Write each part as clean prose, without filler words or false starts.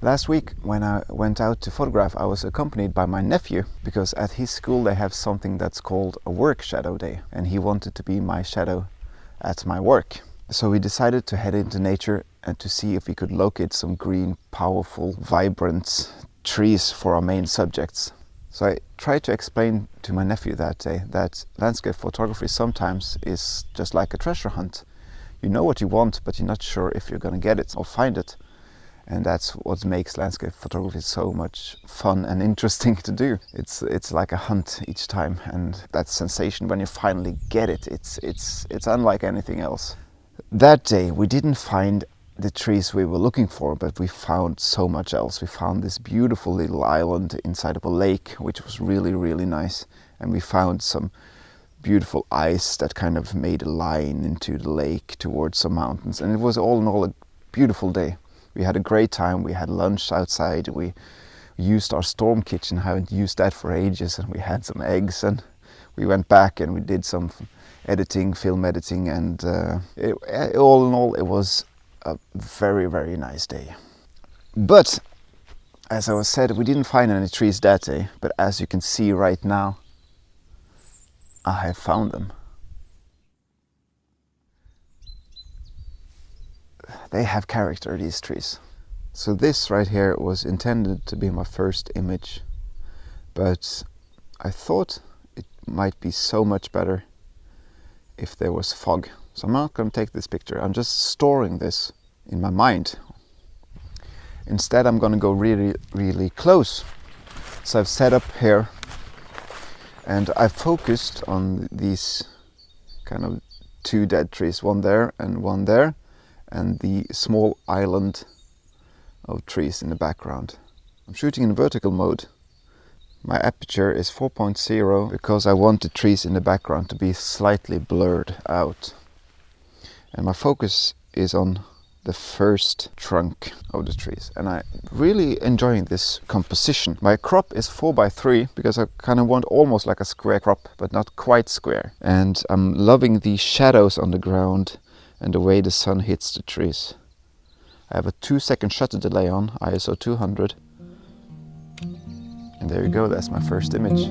Last week when I went out to photograph, I was accompanied by my nephew because at his school they have something that's called a work shadow day, and he wanted to be my shadow at my work. So we decided to head into nature and to see if we could locate some green, powerful, vibrant trees for our main subjects. So I tried to explain to my nephew that day that landscape photography sometimes is just like a treasure hunt. You know what you want, but you're not sure if you're going to get it or find it. And that's what makes landscape photography so much fun and interesting to do. It's like a hunt each time, and that sensation when you finally get it, it's unlike anything else. That day we didn't find the trees we were looking for, but we found so much else. We found this beautiful little island inside of a lake, which was really, really nice. And we found some beautiful ice that kind of made a line into the lake towards some mountains. And it was all in all a beautiful day. We had a great time. We had lunch outside. We used our storm kitchen. Haven't used that for ages. And we had some eggs, and we went back and we did some editing, film editing. And all in all, it was a very, very nice day. But as I was said, we didn't find any trees that day. But as you can see right now, I have found them. They have character, these trees. So this right here was intended to be my first image, but I thought it might be so much better if there was fog. So I'm not going to take this picture, I'm just storing this in my mind. Instead I'm going to go really, really close. So I've set up here and I've focused on these kind of two dead trees, one there and one there, and the small island of trees in the background. I'm shooting in vertical mode. My aperture is 4.0 because I want the trees in the background to be slightly blurred out. And my focus is on the first trunk of the trees, and I'm really enjoying this composition. My crop is 4:3 because I kind of want almost like a square crop, but not quite square. And I'm loving the shadows on the ground and the way the sun hits the trees. I have a 2-second shutter delay on, ISO 200. And there you go, that's my first image.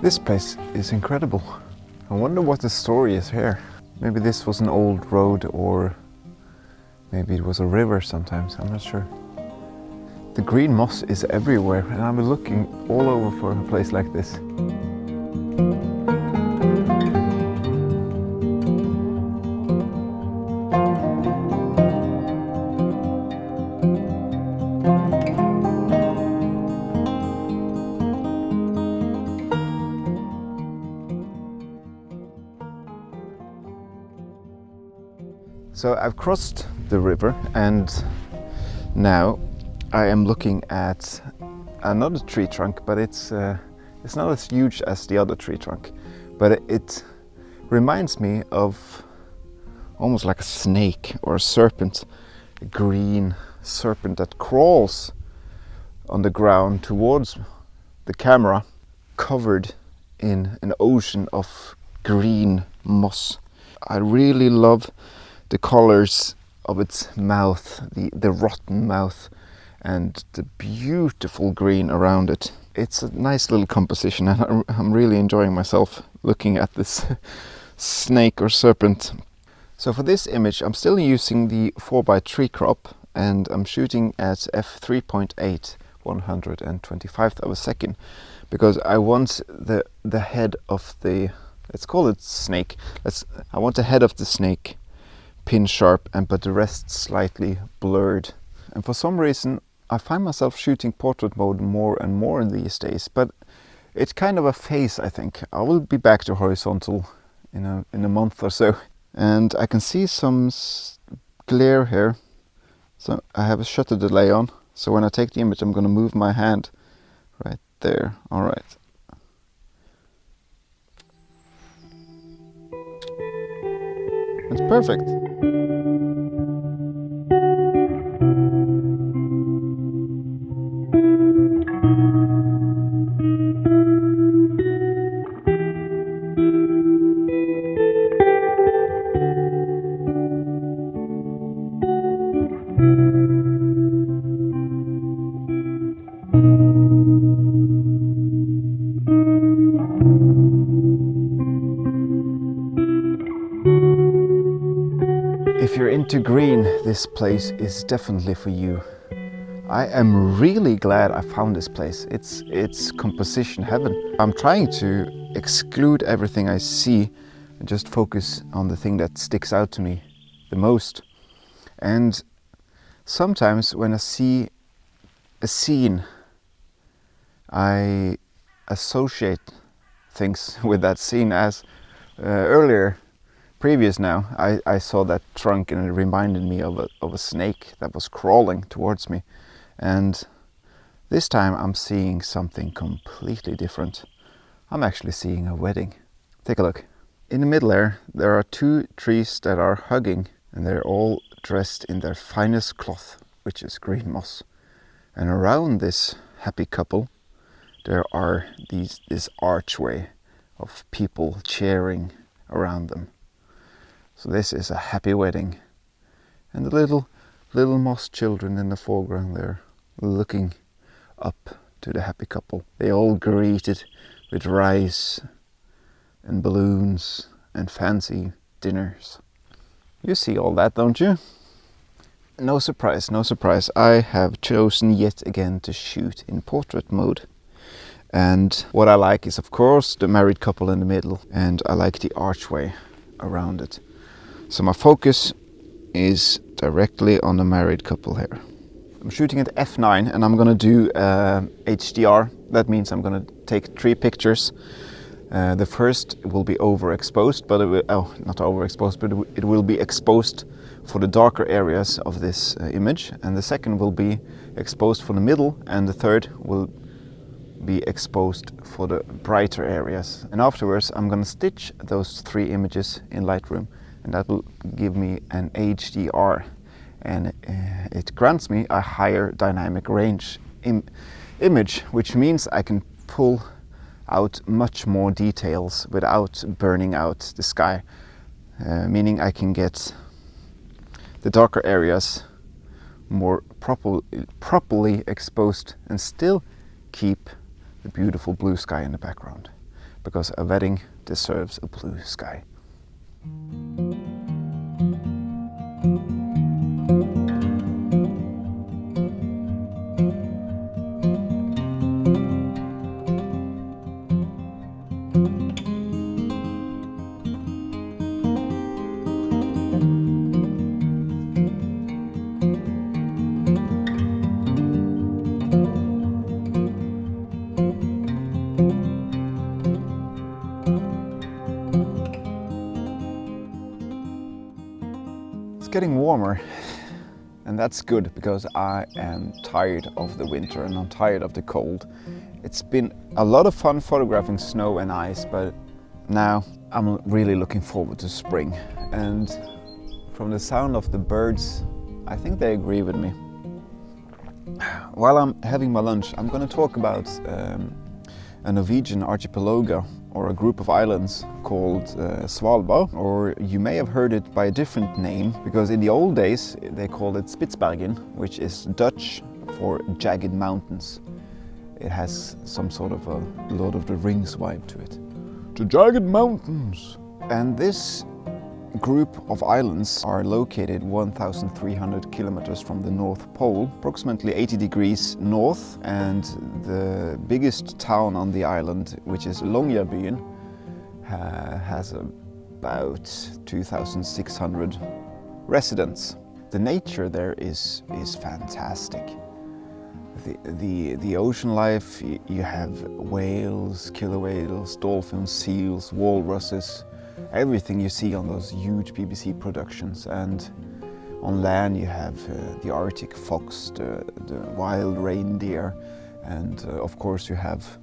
This place is incredible. I wonder what the story is here. Maybe this was an old road, or maybe it was a river sometimes, I'm not sure. The green moss is everywhere, and I'm looking all over for a place like this. So I've crossed the river, and now I am looking at another tree trunk, but it's not as huge as the other tree trunk, but it reminds me of almost like a snake or a serpent, a green serpent that crawls on the ground towards the camera, covered in an ocean of green moss. I really love the colors of its mouth, the rotten mouth, and the beautiful green around it. It's a nice little composition, and I'm really enjoying myself looking at this snake or serpent. So for this image I'm still using the 4:3 crop, and I'm shooting at f3.8, 125th of a second, because I want the head of the, let's call it snake, I want the head of the snake pin sharp, but the rest slightly blurred. And for some reason I find myself shooting portrait mode more and more in these days, but it's kind of a phase, I think. I will be back to horizontal in a month or so. And I can see some glare here. So I have a shutter delay on. So when I take the image, I'm going to move my hand right there. All right. It's perfect. If you're into green, this place is definitely for you. I am really glad I found this place. It's composition heaven. I'm trying to exclude everything I see and just focus on the thing that sticks out to me the most. And sometimes when I see a scene, I associate things with that scene. As previous now, I saw that trunk and it reminded me of a snake that was crawling towards me. And this time I'm seeing something completely different. I'm actually seeing a wedding. Take a look. In the middle there are two trees that are hugging, and they're all dressed in their finest cloth, which is green moss. And around this happy couple there are this archway of people cheering around them. So this is a happy wedding. And the little moss children in the foreground there, looking up to the happy couple. They all greeted with rice and balloons and fancy dinners. You see all that, don't you? No surprise, no surprise. I have chosen yet again to shoot in portrait mode. And what I like is, of course, the married couple in the middle, and I like the archway around it. So my focus is directly on the married couple here. I'm shooting at f9 and I'm gonna do HDR. That means I'm gonna take 3 pictures. The first will be overexposed, but not overexposed, but it will be exposed for the darker areas of this image. And the second will be exposed for the middle, and the third will be exposed for the brighter areas. And afterwards I'm gonna stitch those 3 images in Lightroom, and that will give me an HDR, and it grants me a higher dynamic range image, which means I can pull out much more details without burning out the sky, meaning I can get the darker areas more properly exposed and still keep the beautiful blue sky in the background, because a wedding deserves a blue sky. It's getting warmer, and that's good, because I am tired of the winter and I'm tired of the cold. It's been a lot of fun photographing snow and ice, but now I'm really looking forward to spring. And from the sound of the birds, I think they agree with me. While I'm having my lunch, I'm going to talk about a Norwegian archipelago, or a group of islands called Svalbard, or you may have heard it by a different name, because in the old days they called it Spitsbergen, which is Dutch for jagged mountains. It has some sort of a Lord of the Rings vibe to it. The jagged mountains! And this group of islands are located 1,300 kilometers from the North Pole, approximately 80 degrees north, and the biggest town on the island, which is Longyearbyen, has about 2,600 residents. The nature there is fantastic. The ocean life, you have whales, killer whales, dolphins, seals, walruses, everything you see on those huge BBC productions. And on land you have the Arctic fox, the wild reindeer, and of course you have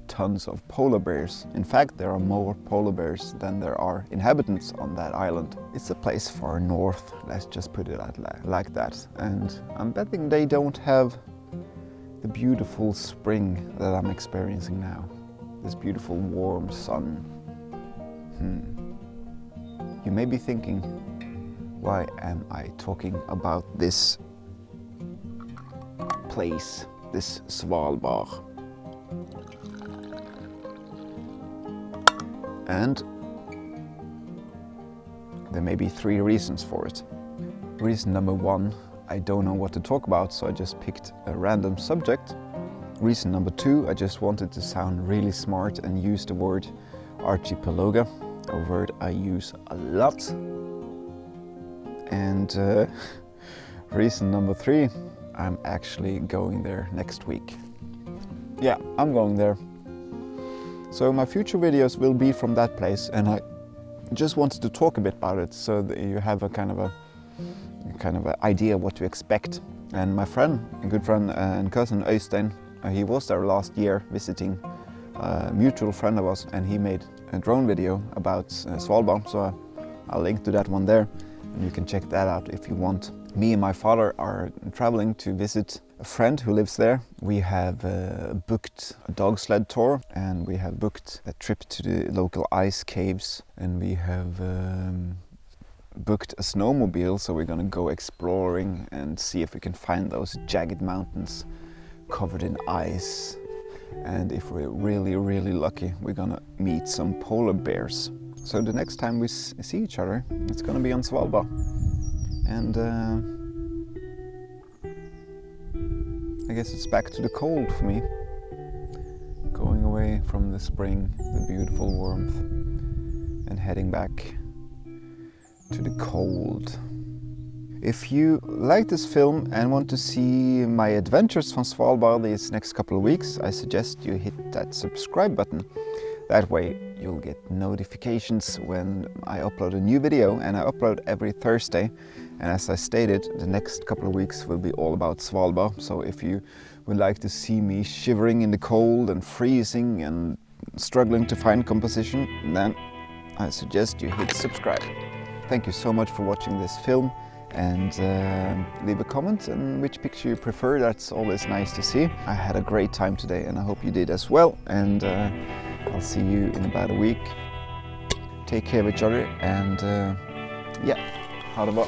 tons of polar bears. In fact, there are more polar bears than there are inhabitants on that island. It's a place far north, let's just put it like that. And I'm betting they don't have the beautiful spring that I'm experiencing now. This beautiful warm sun. You may be thinking, why am I talking about this place, this Svalbard? And there may be 3 reasons for it. Reason number 1, I don't know what to talk about, so I just picked a random subject. Reason number 2, I just wanted to sound really smart and use the word archipelago, a word I use a lot. And reason number 3, I'm actually going there next week. Yeah, I'm going there. So my future videos will be from that place, and I just wanted to talk a bit about it so that you have a kind of an idea what to expect. And my friend, a good friend and cousin 𝐂𝐚𝐬, he was there last year visiting a mutual friend of us, and he made a drone video about Svalbard, so I'll link to that one there, and you can check that out if you want. Me and my father are traveling to visit a friend who lives there. We have booked a dog sled tour, and we have booked a trip to the local ice caves, and we have booked a snowmobile, so we're gonna go exploring and see if we can find those jagged mountains covered in ice. And if we're really lucky, we're gonna meet some polar bears. So the next time we see each other, it's gonna be on Svalbard. And I guess it's back to the cold for me. Going away from the spring, the beautiful warmth, and heading back to the cold. If you like this film and want to see my adventures from Svalbard these next couple of weeks, I suggest you hit that subscribe button. That way you'll get notifications when I upload a new video, and I upload every Thursday. And as I stated, the next couple of weeks will be all about Svalbard. So if you would like to see me shivering in the cold and freezing and struggling to find composition, then I suggest you hit subscribe. Thank you so much for watching this film, and leave a comment on which picture you prefer. That's always nice to see. I had a great time today, and I hope you did as well. And I'll see you in about a week. Take care of each other, and yeah, ha det bra.